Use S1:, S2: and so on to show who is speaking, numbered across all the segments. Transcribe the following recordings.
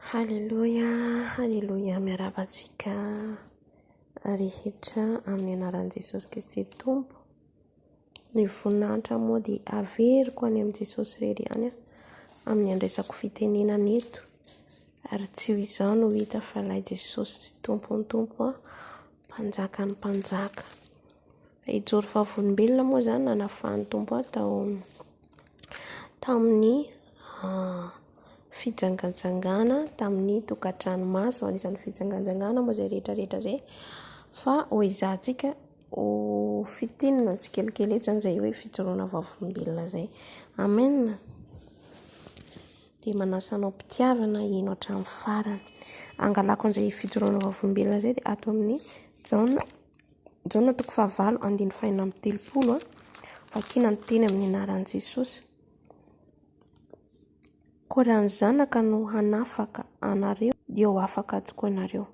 S1: Haleloya, haleloya, miarabantsika rehetra amin'ny anaran'i Jesosy Kristy Tompo. Ny voninahitra moa dia averiko any amin'i Jesosy irery ihany amin'ny andraisako fitenenana eto, ary tsy ho izao no hita fa ilay Jesosy Tompony Tompo mpanjaka ny mpanjaka. Hijory vavolombelona moa izany nanafahan'ny Tompo tamin'ny fijangajangana tamin'ny tokantrano maso. Anisan'ny fijangajangana moa izay rehetrarehetra izay, fa ho izahantsika ho fitinina tsikelikely eto izany izay hoe fijoroana vavolombelona izay. Amen. Dia manasanao mpitiavana ino hatramin'ny farany. Angalako an'izay fijoroana vavolombelona izay dia ato amin'ny Jaona 9:9-30 vakiana ny teny amin'ny anaran'i Jesosy. Koa raha ny zanaka no hanafaka anareo dia ho afaka tokoa anareo.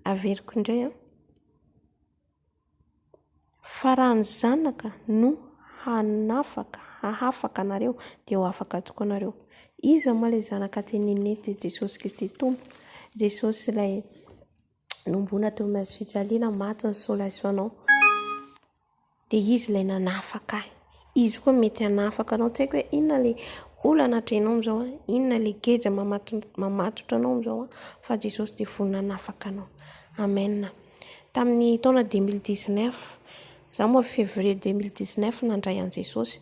S1: Averiko indray fa raha ny zanaka no hahafaka anareo dia ho afaka tokoa anareo. Iza moa ilay zanaka teneniny eto? Jesosy Kristy Tompo. Jesosy ilay nombona teo amin'ny hazo fijaliana, maty ny solaso anao, dia izy ilay nanafaka ahy. Izy koa mety hanafaka anao. Tsy haiko hoe inona ilay olana hatrenao amin'izao, inona ilay geja mamatotra anao amin'izao, fa Jesosy dia vonona hanafaka anao. Amen. Tamin'ny taona 2019, izaho moa février 2019 nandray an'i Jesosy,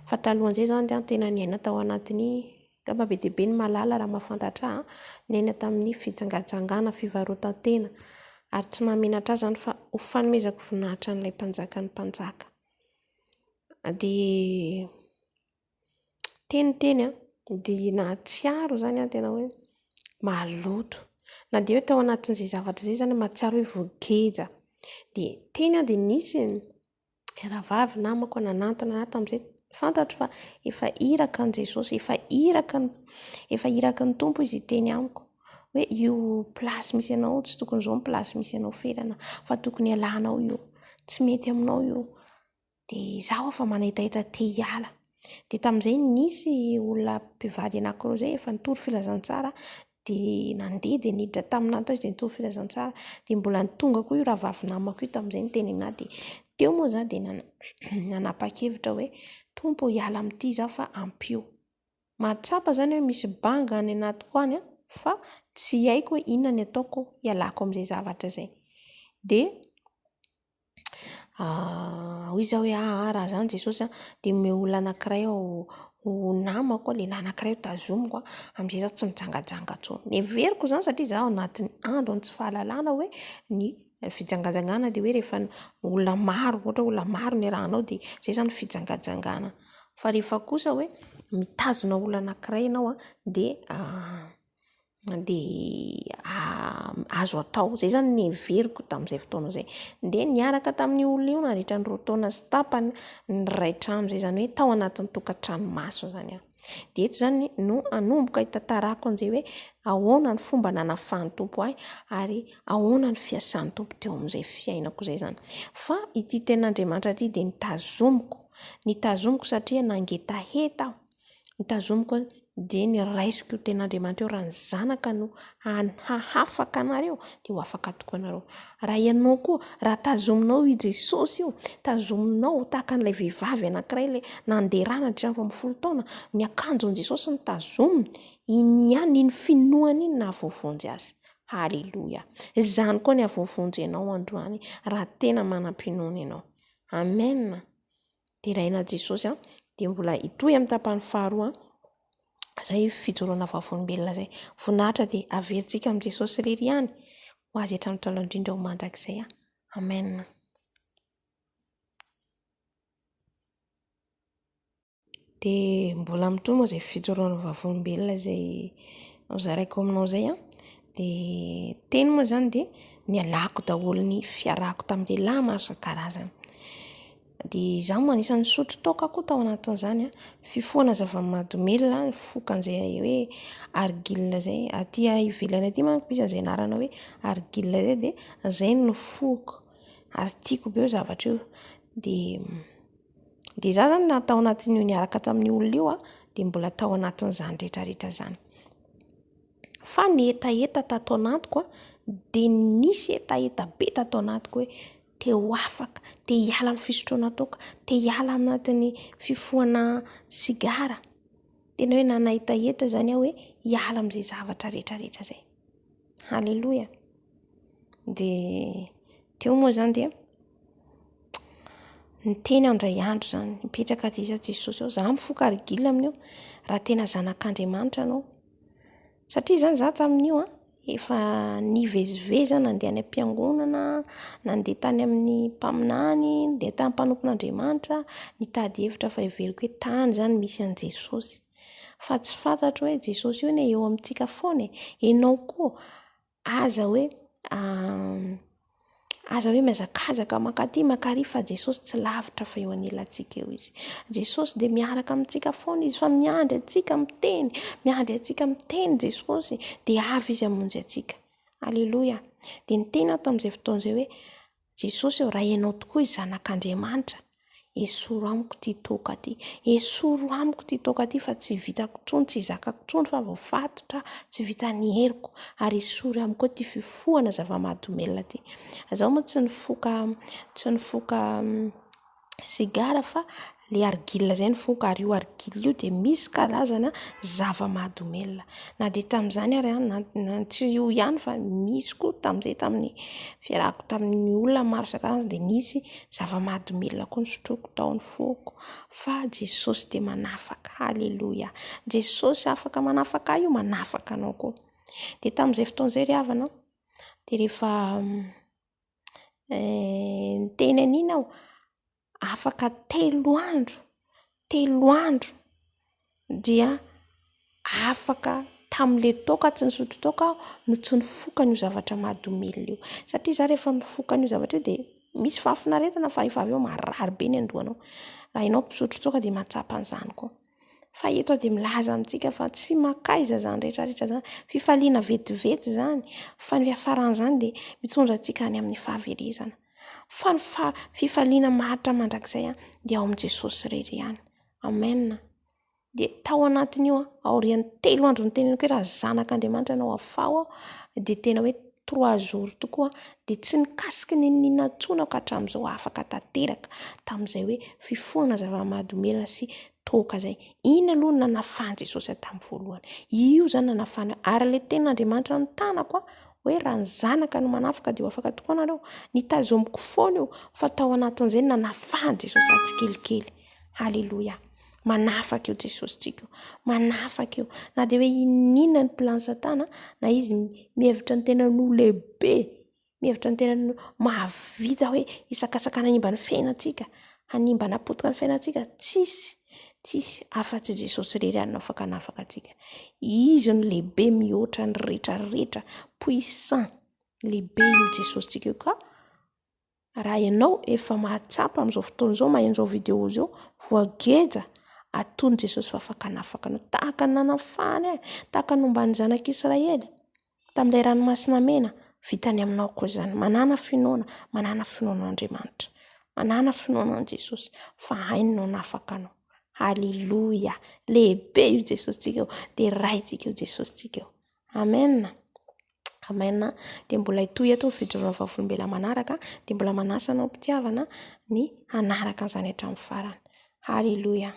S1: fa talohan'izay izany tena niaina tao anatin'ny tama be dia be ny malala raha mahafantatra niaina tamin'ny fijangajangana fivarotantena, ary tsy mahamenatra azy izany fa ho fanomezako voninahitra n'ilay mpanjaka ny mpanjaka. Dia teniteny dia nahatsiaro izany tena hoe maloto, na dia hoe tao anatin'izay zavatra izay izany mahatsiaro hoe voageja. Dia teny dia nisy rahavavy namako nanantona tamin'izay fantatro fa efa iraka ny Jesosy, efa iraka ny Tompo izy teny amiko hoe io plasy misy anao tsy tokony izao ny plasy misy anao felana, fa tokony ialanao io, tsy mety aminao io. Dia izaho efa manahitaita te hiala. Dia tamin'izay nisy olona mpivady anankiroa izay efa nitory filazantsara, dia nandeha dia niditra tamin'ato izy dia nitory filazantsara, dia mbola nitonga koa io rahavavy namako io tamin'izay nitenena. Dia teo moa izaho dia nanapa-kevitra hoe Tompo, hiala amin'ity izaho fa ampio. Mahatsapa izany hoe misy banga any anatiko any fa tsy haiko hoe inona ny ataoko hialako amin'izay zavatra izay. Dia hoy izaho hoe raha izany Jesosy dia omeo olona anankiray ho namako, lehilahy anankiray ho tazomiko amin'izay izaho tsy mijangajanga intsony. Neveriko izany satria izaho anatin'ny andro ny tsy fahalalana hoe ny fijangajangana dia hoe rehefa olona maro, ohatra olona maro ny arahanao dia izay izany fijangajangana. Fa rehefa kosa hoe mitazona olona anankiray ianao dia azo atao. Izay izany ny heveriko tamin'izay fotoana izay. Dia niaraka tamin'ny olona io nandritra ny 2 taona sy tapany ny ray trano izay, izany hoe tao anatin'ny tokantrano maso izany aho. Dia eto izany no anomboka hitantarako an'izay hoe ahoana ny fomba nanafahan'ny Tompo ahy, ary ahoana ny fiasan'ny Tompo teo amin'izay fiainako izay izany. Fa ity ten'Andriamanitra ity dia nitazomiko satria nangetaheta aho. Nitazomiko dia niraisiko ten'Andriamanitra eo, raha ny zanaka no hahafaka anareo dia ho afaka tokoa anareo. Raha ianao koa, raha tazominao i Jesosy io, tazominao tahaka an'ilay vehivavy anankiray ilay nanderana hatramin'ny 10 taona, ny akanjon'i Jesosy ny tazominy, iny ihany iny finoany iny nahavoavonjy azy. Haleloya. Izany koa ny havoavonjy ianao androany raha tena manam-pinoana ianao. Amen. Dia raina Jesosy dia mbola hitohy amin'ny tapany faharoa izay fijoroana vavolombelona izay. Voninahitra dia averintsika amin'i Jesosy irery ihany ho azy hatramin'ny taona indrindra ho mandrakizay. Amen. Dia mbola mitohy moa izay fijoroana vavolombelona izay zaraiko aminao izay dia teny moa izany dia nialako daholo ny fiarako tamin'ny lehilahy maro isan-karazany. Dia izaho moa anisan'ny sotro toaka koa tao anatin'izany fifohana zava-mahadomelina, fokan'izay hoe argile izay. Aty ivelany aty manko misy an'izay anarana hoe argile izay, dia izay no fohako ary tiako be io zavatra io. Dia izaho izany na tao anatin'io niaraka tamin'ny olona io dia mbola tao anatin'izany rehetrarehetra izany. fa ny etaeta tato anatiko dia nisy etaeta be tato anatiko hoe te ho afaka, te hiala amin'ny fisotroana toka, te hiala anatin'ny fifohana sigara. Tena hoe nanaetaeta zany aho hoe hiala amin'izay zavatra rehetrarehetra zay. Halleloia. Dia teo moa zany dia ny teny andray andro zany mipetraka disa Jesosy ao. Zaho mifoka argila amin'io raha tena zanak'Andriamanitra anao. Satria zany zaho tamin'io efa nivezivezy nandeha any am-piangonana, nandeha tany amin'ny mpaminany, nandeha tany mpanompon'Andriamanitra, nitady hevitra fa heveriko hoe tany zany misy an' Jesosy. Fa tsy fantatro hoe Jesosy io eo amintsika foana. Ianao koa aza hoe mihazakazaka mankaty mankary fa Jesosy tsy lavitra fa eo anelantsika eo izy. Jesosy dia miaraka amintsika foana izy, fa miandry antsika miteny Jesosy dia avy izy hamonjy antsika. Halleloia. Dia ny teny ato amin'izay fotoan'izay hoe Jesosy raha ianao tokoa izy zanak'Andriamanitra, esoro amiko ty toka ty, esoro amiko ty toka ty, fa tsy vitako intsony, tsy zakako intsony fa voafatotra, tsy vita ny heriko, ary esoro amiko ty fifohana zava-mahadomelina ty. Zaho moa tsy nifoka sigara fa le argile zay nifoka, ary io argile io dia misy karazana zava-mahadomelina. Na dia tamin'izany ary na tsy io ihany fa misy koa tamin'ny fiarahako tamin'ny olona maro isan-karazany dia nisy zava-mahadomelina koa nosotroko tao ny foko. Fa Jesosy dia manafaka. Halleloia. Jesosy afaka manafaka io, manafaka anao koa. Dia tamin'izay fotoan'izay ry havana dia rehefa niteny an'iny aho afaka telo andro dia afaka tamin'le toka tsy nisotro toka aho no tsy nifoka n'io zavatra mahadomelina io. Satria za rehefa mifoka n'io zavatra io dia misy fahafinaretana fa efa avy eo marary be ny andohanao. Raha ianao mpisotro toka dia mahatsapa an'izany koa. Fa eto dia milaza amintsika fa tsy makaiza zany rehetrarehetra zany, fifaliana vetivety zany, fa ny afaran'izany dia mitondra antsika any amin'ny fahaverezana. Fa ny fifaliana maritra mandrakizay dia ao amin'i Jesosy irery ihany. Amen. Dia tao anatin'io aorian'ny 3 andro ny teneniko hoe raha zanak'Andriamanitra anao afao dia tena hoe 3 jours tokoa dia tsy nikasiky ny ninantsona ka hatramin'izao afaka tanteraka tamin'izay hoe fifohana zava-mahadomelina sy toka zay. Iny aloha no nanafany Jesosy tamin'ny voalohany. Io zany nanafany, ary le tenin'Andriamanitra ny tanako hoe raha ny zanaka no manafaka dia ho afaka tokoa nareo. Nitazomiko foana io fa tao anatin'izay nanafany Jesosy atsikelikely. Halleloia. Manafaka io Jesosy tsika io. Manafaka io. Na dia hoe inona ny plan Satana, na izy mihevitra ny tena no lehibe, mihevitra ny tena no mahavita hoe isakasakana hanimba ny fiainantsika, hanimba napotika ny fiainantsika, tsisy afa-tsy Jesosy irery ihany no afaka hanafaka antsika. Izy no lehibe mihoatra ny rehetrarehetra, puissant, lehibe io Jesosy tsika io. Ka raha ianao efa mahatsapa amin'izao fotoan'izao, mahain'izao vidéo izao, voageja atony Jesosy fa afaka hanafaka anao. Tahaka ny nanafany tahaka ny nomban'ny zanak'Israely tamin'ilay ranomasina mena, vitany aminao koa izany. Manana finoan'Andriamanitra, manana finoanan'i Jesosy, fa hainy no hanafaka anao. Halleloia. Lehibe io Jesosy tsika io, dia raitsika io Jesosy tsika io. Amen. Amen. Dia mbola hitohy eto ny fijoroana vavolombelona manaraka, dia mbola manasa anao mpitiavana ny hanaraka an'izany hatramin'ny farany. Halleloia.